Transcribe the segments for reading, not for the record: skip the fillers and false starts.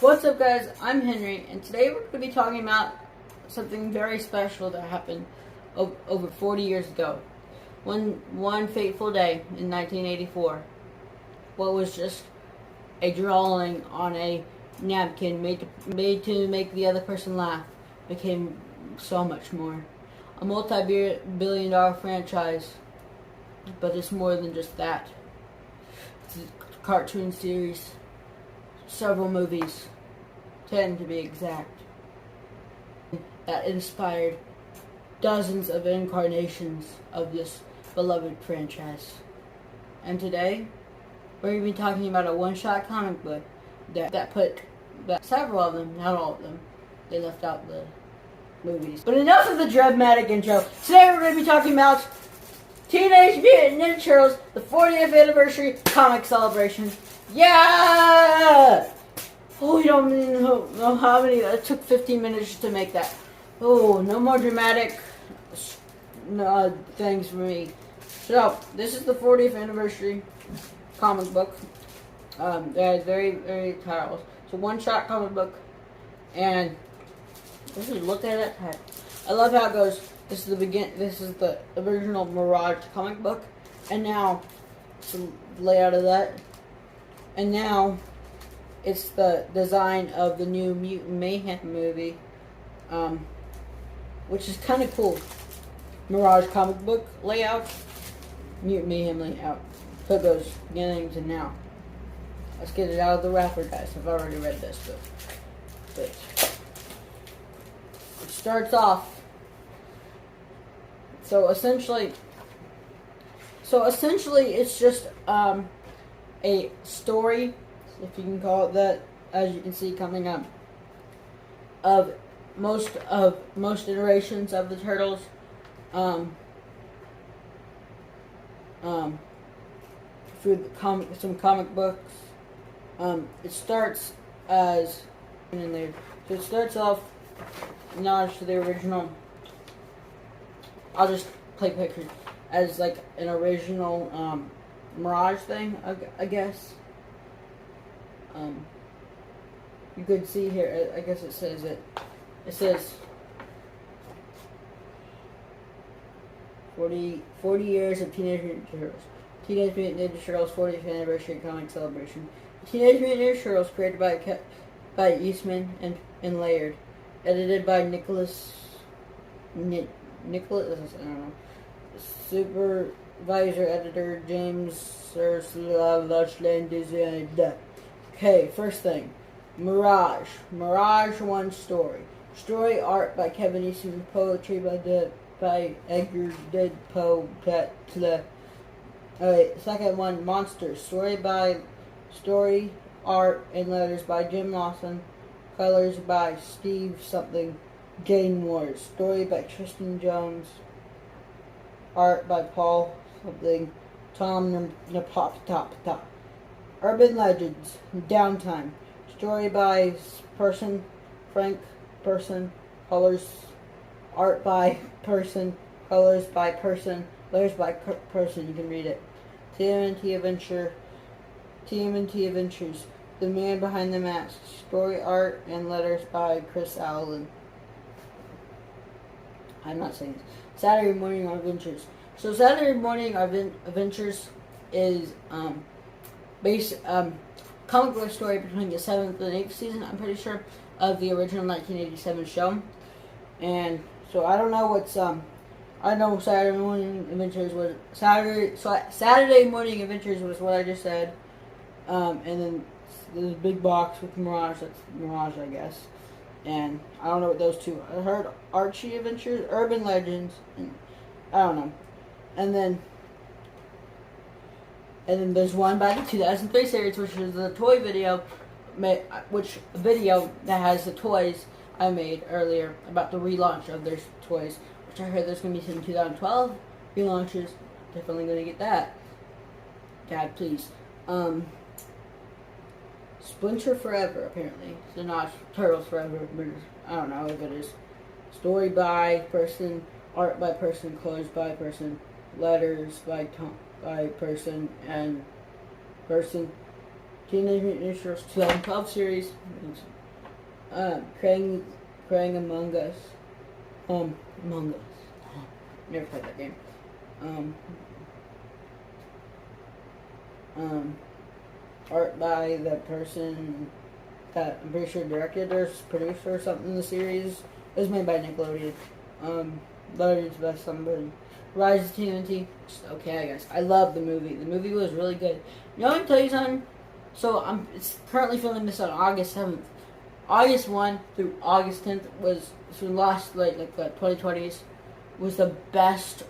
What's up, guys? I'm Henry, and today we're going to be talking about something very special that happened over 40 years ago. One fateful day in 1984, what was just a drawing on a napkin made to make the other person laugh became so much more. A multi-billion-dollar franchise, but it's more than just that. It's a cartoon series, several movies, 10 to be exact, that inspired dozens of incarnations of this beloved franchise. And today, we're going to be talking about a one-shot comic book that put several of them, not all of them, they left out the movies. But enough of the dramatic intro. Today we're going to be talking about Teenage Mutant Ninja Turtles, the 40th anniversary comic celebration. Yeah! Oh, you don't even know how many. It took 15 minutes to make that. Oh, no more dramatic things for me. So, this is the 40th anniversary comic book. They're very, very titles. It's a one-shot comic book. And, look at it. I love how it goes. This is the original Mirage comic book. And now, it's the layout of that. And now, it's the design of the new Mutant Mayhem movie, which is kind of cool. Mirage comic book layout, Mutant Mayhem layout. So it goes beginning to now. Let's get it out of the wrapper, guys. I've already read this, but it starts off. So essentially, it's just a story, if you can call it that, as you can see coming up, of most iterations of the Turtles, through some comic books. It starts as, so it starts off nod to the original. I'll just play pictures as like an original Mirage thing, I guess. You could see here, I guess it says it. It says 40 years of Teenage Mutant Turtles. Teenage Mutant Ninja Turtles 40th anniversary comic celebration. Teenage Mutant Ninja Turtles created by Eastman and Laird. Edited by Nicholas, I don't know. Supervisor editor James Sursland design. Okay, first thing, Mirage. Mirage one story. Story art by Kevin Eastman, poetry by Edgar Dead Poe Petla. Alright, second one, Monsters. Story art and letters by Jim Lawson. Colors by Steve something. Game Wars. Story by Tristan Jones. Art by Paul something. Tom Napop. Urban Legends, Downtime. Story by Person, Frank Person. Colors, art by Person. Colors by Person. Letters by Person. You can read it. TMNT Adventures. The Man Behind the Mask. Story, art, and letters by Chris Allen. I'm not saying this. Saturday Morning Adventures. So Saturday Morning Adventures is comic book story between the 7th and 8th season, I'm pretty sure, of the original 1987 show. And so I don't know what's I know Saturday Morning Adventures was Saturday Morning Adventures was what I just said. And then there's a big box with Mirage. That's Mirage, I guess. And I don't know what those two. I heard Archie Adventures, Urban Legends, and I don't know. And then there's one by the 2003 series, which is the toy video, that has the toys I made earlier about the relaunch of their toys, which I heard there's going to be some 2012 relaunches. Definitely going to get that. God, please. Splinter Forever, apparently. So not Turtles Forever, but I don't know if it is. Story by person, art by person, colors by person, letters by person, and person. Teenage Mutant Ninja Turtles 2012 series. Praying Among Us. Among Us. Never played that game. Art by the person that I'm pretty sure directed or produced or something in the series. It was made by Nickelodeon. Nickelodeon's best somebody. Rise of TMNT. Okay, I guess. I love the movie. The movie was really good. You know what I can tell you something? So it's currently filming this on August 7th. August 1 through August 10th was, so the last, like the 2020s, was the best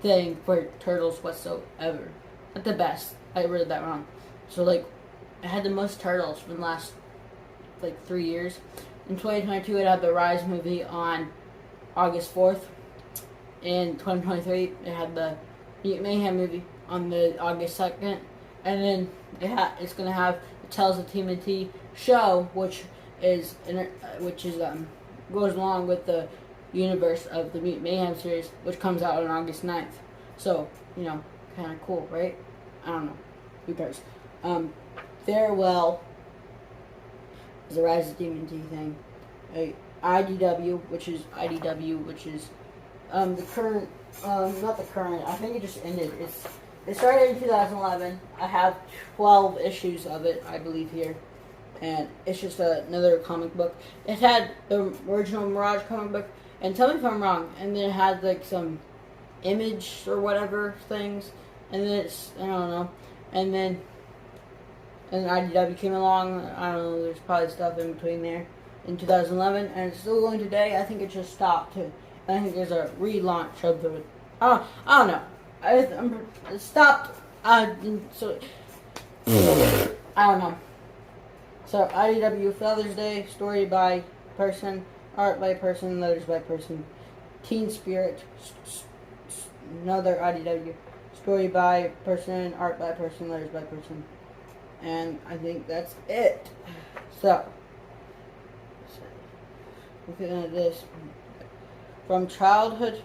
thing for Turtles whatsoever. Not the best. I read that wrong. So, like, it had the most Turtles from the last, 3 years. In 2022, it had the Rise movie on August 4th. In 2023, it had the Mayhem movie on the August 2nd. And then it's going to have the Tales of TMNT show, which goes along with the universe of the Mayhem series, which comes out on August 9th. So, kind of cool, right? I don't know. Who cares? Farewell is the Rise of TMNT thing. IDW, which is the current, not the current, I think it just ended. It started in 2011. I have 12 issues of it, I believe, here. And it's just another comic book. It had the original Mirage comic book, and tell me if I'm wrong, and then it had, some image or whatever things, and then I don't know, and then IDW came along. I don't know, there's probably stuff in between there in 2011, and it's still going today. I think it just stopped, and I think there's a relaunch of the, I don't know, it stopped, so, I don't know. So, IDW Father's Day, story by person, art by person, letters by person. Teen Spirit, another IDW, story by person, art by person, letters by person. And I think that's it. So, looking at this, from childhood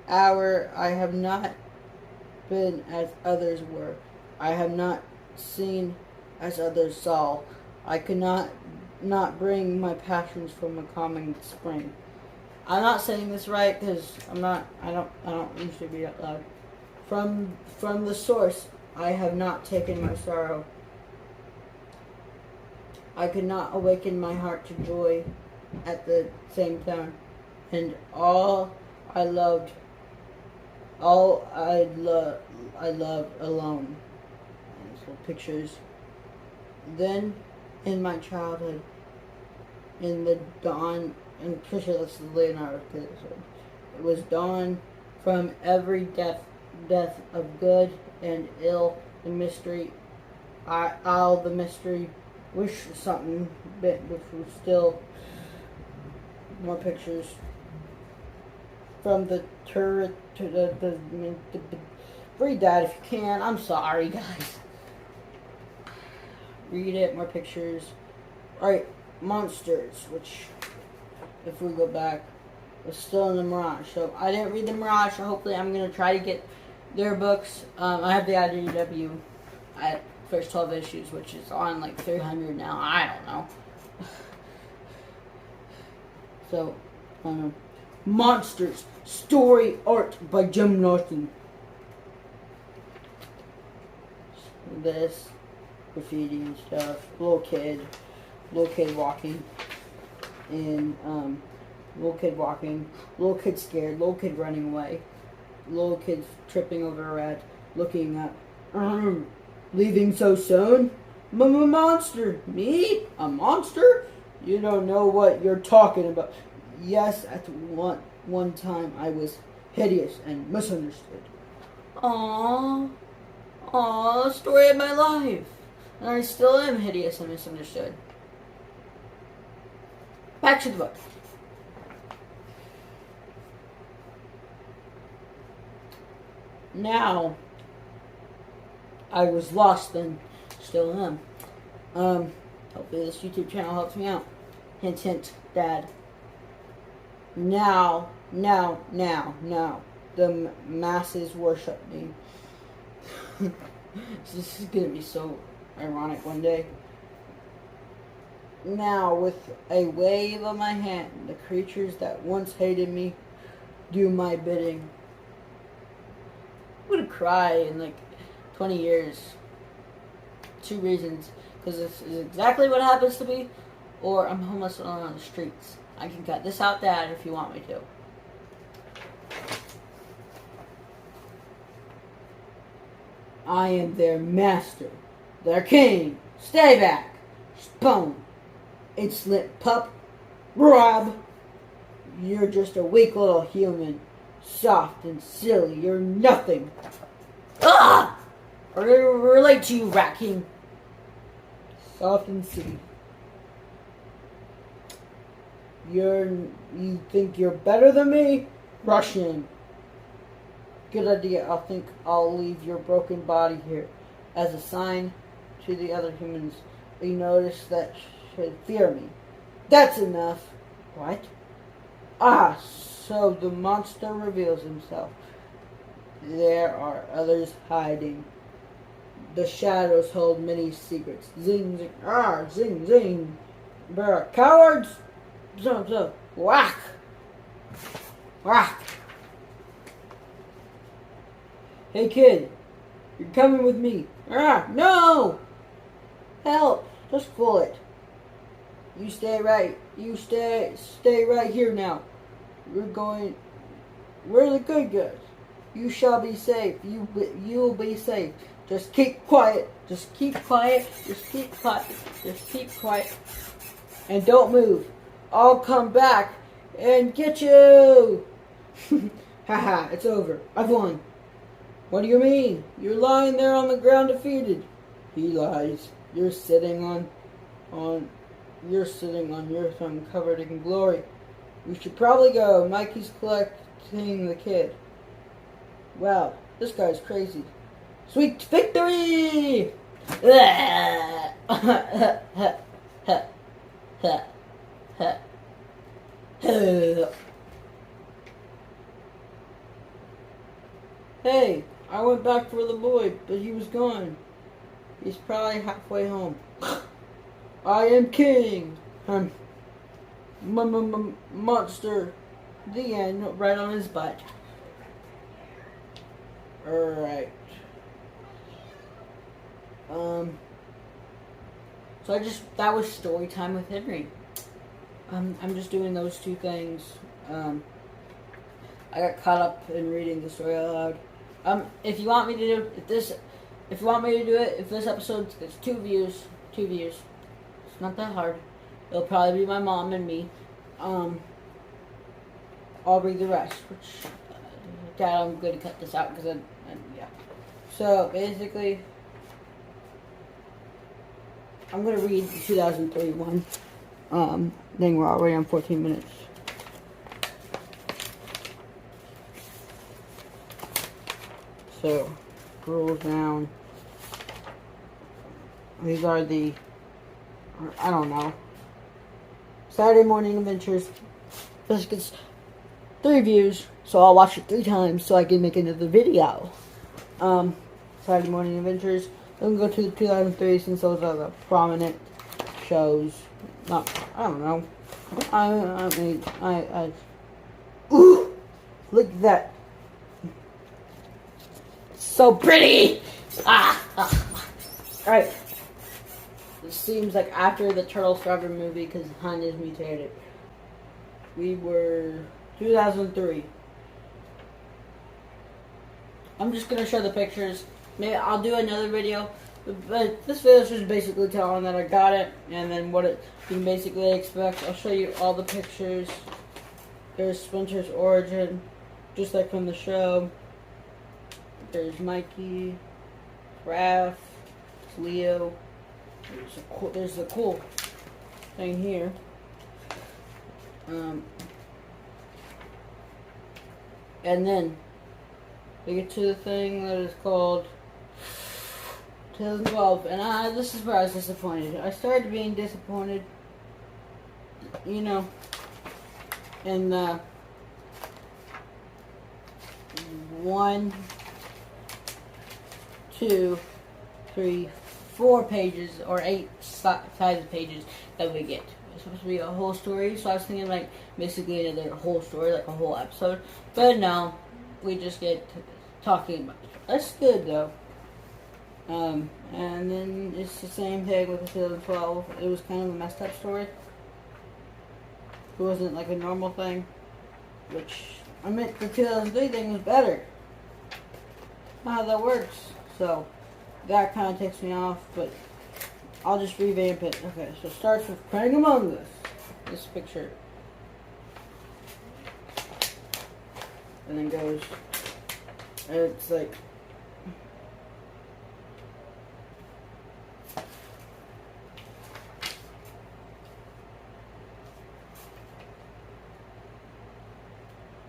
hour, I have not been as others were. I have not seen as others saw. I could not bring my passions from a common spring. I'm not saying this right because I don't usually read out loud. From the source, I have not taken my sorrow. I could not awaken my heart to joy at the same time. And all I loved alone. And so pictures. Then, in my childhood, in the dawn, and pretty sure that's Leonardo, it was dawn from every death of good and ill, the mystery, all the mystery, wish something, which was still more pictures. From the turret to the read that if you can. I'm sorry, guys. Read it, more pictures. Alright, Monsters, which, if we go back, was still in the Mirage. So, I didn't read the Mirage, so hopefully I'm going to try to get their books. I have the IDW at first 12 issues, which is on 300 now. I don't know. So, Monsters, story art by Jim Norton. This, graffiti and stuff. Little kid walking. And, little kid scared, little kid running away. Little kid tripping over a rat, looking up. Leaving so soon? I'm a monster. Me? A monster? You don't know what you're talking about. Yes, at one time I was hideous and misunderstood. Aww, story of my life. And I still am hideous and misunderstood. Back to the book. Now, I was lost and still am. Hopefully this YouTube channel helps me out. Hint, hint, Dad. Now, the masses worship me. This is gonna be so ironic one day. Now, with a wave of my hand, the creatures that once hated me do my bidding. I'm gonna cry in like 20 years. 2 reasons. Because this is exactly what happens to me, or I'm homeless on the streets. I can cut this out, Dad, if you want me to. I am their master, their king. Stay back, spawn, insolent pup, Rob. You're just a weak little human, soft and silly. You're nothing. Ah! I relate to you, Rat King. Soft and silly. You think you're better than me? Rush in. Good idea. I'll leave your broken body here as a sign to the other humans. You notice that should fear me. That's enough. What? Ah, so the monster reveals himself. There are others hiding. The shadows hold many secrets. Zing, zing, ah, zing, zing. There are cowards. So, whack. Whack. Hey kid, you're coming with me. Ah, no! Help! Just pull it. You stay right right here now. We're the good guys. You shall be safe. You'll be safe. Just keep quiet. Just keep quiet. Just keep quiet. Just keep quiet. And don't move. I'll come back and get you. Haha, it's over. I've won. What do you mean? You're lying there on the ground defeated. He lies. You're sitting on your throne covered in glory. We should probably go. Mikey's collecting the kid. Wow, this guy's crazy. Sweet victory! Hey, I went back for the boy, but he was gone. He's probably halfway home. I am king. Monster. The end. Right on his butt. Alright. So that was story time with Henry. I'm just doing those 2 things. I got caught up in reading the story out loud. If you want me to do it, if this episode gets 2 views, it's not that hard. It'll probably be my mom and me. I'll read the rest. Which, Dad, I'm going to cut this out because yeah. So basically, I'm going to read the 2003 one. Then we're already on 14 minutes. So, rules down. These are I don't know. Saturday Morning Adventures. This gets 3 views, so I'll watch it 3 times so I can make another video. Saturday Morning Adventures. Then go to the 2003 since those are the prominent shows. I don't know. Ooh! Look at that. So pretty! Alright. This seems like after the Turtle Starver movie because Han is mutated. We were 2003. I'm just gonna show the pictures. Maybe I'll do another video. But this video is just basically telling that I got it and then what you can basically expect. I'll show you all the pictures. There's Splinter's origin, just like from the show. There's Mikey, Raph, Leo. There's a cool thing here. And then we get to the thing that is called 2012, and this is where I was disappointed. I started being disappointed, you know, in 1, 2, 3, 4 pages or 8 size pages that we get. It's supposed to be a whole story, so I was thinking like basically another whole story, like a whole episode. But no, we just get talking about it. That's good though. And then it's the same thing with the 2012. It was kind of a messed up story. It wasn't like a normal thing, which I meant the 2003 thing was better. How that works. So that kind of takes me off, but I'll just revamp it. Okay, so it starts with Praying Among Us. This picture. And then goes, and it's like,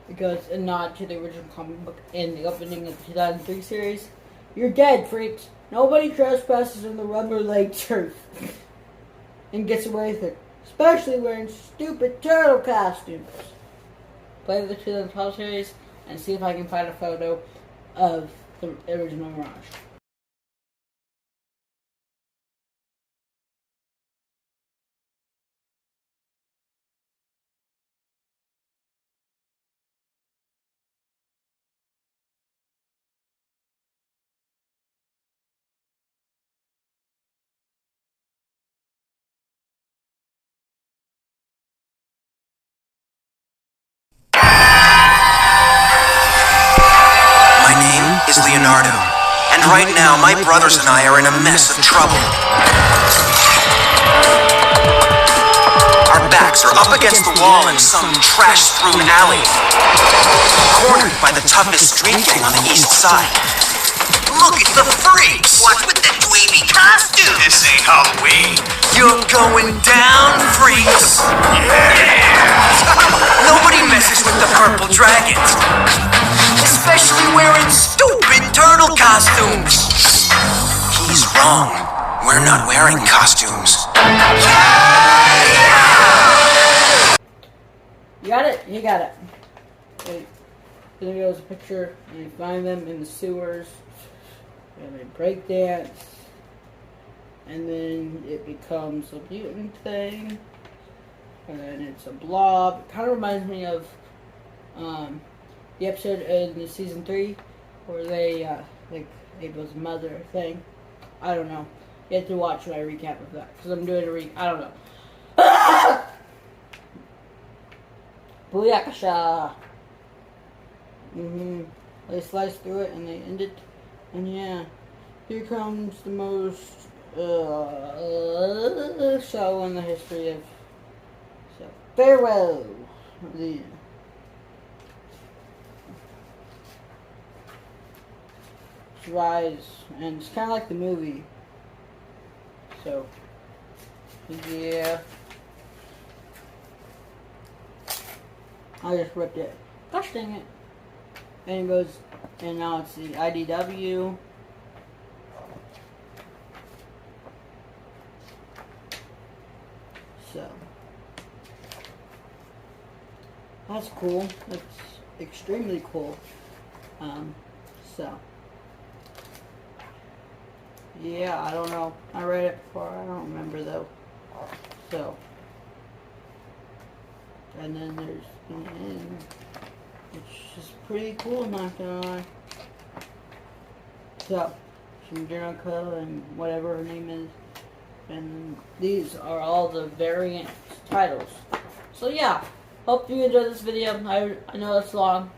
it goes a nod to the original comic book in the opening of the 2003 series. You're dead, freaks. Nobody trespasses in the rubber leg turf and gets away with it, especially wearing stupid turtle costumes. Play the 2012 series and see if I can find a photo of the original Mirage. Leonardo, and right now my brothers and I are in a mess of trouble. Our backs are up against the wall in some trash-strewn alley, cornered by the toughest street gang on the east side. Look at the freaks! What's with the dweeby costume? This ain't Halloween. You're going down, freaks! Yeah! Nobody messes with the purple dragons, especially wearing stupid turtle costumes. He's wrong. We're not wearing costumes. You got it? You got it. Wait. Then there goes a picture, and you find them in the sewers, and they break dance, and then it becomes a mutant thing, and then it's a blob. It kind of reminds me of the episode in the season 3 where they like Abel's mother thing. I don't know. You have to watch my recap of that because I'm doing I don't know. Booyakasha. They slice through it and they end it. And yeah, here comes the most show in the history of. So farewell. The rise, and it's kind of like the movie. So yeah, I just ripped it. Gosh dang it. And it goes, and now it's the IDW. So that's cool. It's extremely cool. So yeah, I don't know. I read it before. I don't remember though. So, and then there's the end, which is pretty cool, not gonna lie. So, Shinjunoka and whatever her name is, and these are all the variant titles. So yeah, hope you enjoyed this video. I know it's long.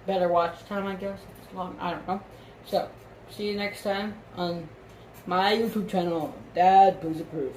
Better watch time, I guess. If it's long, I don't know. So, see you next time on my YouTube channel. Dad, please approve.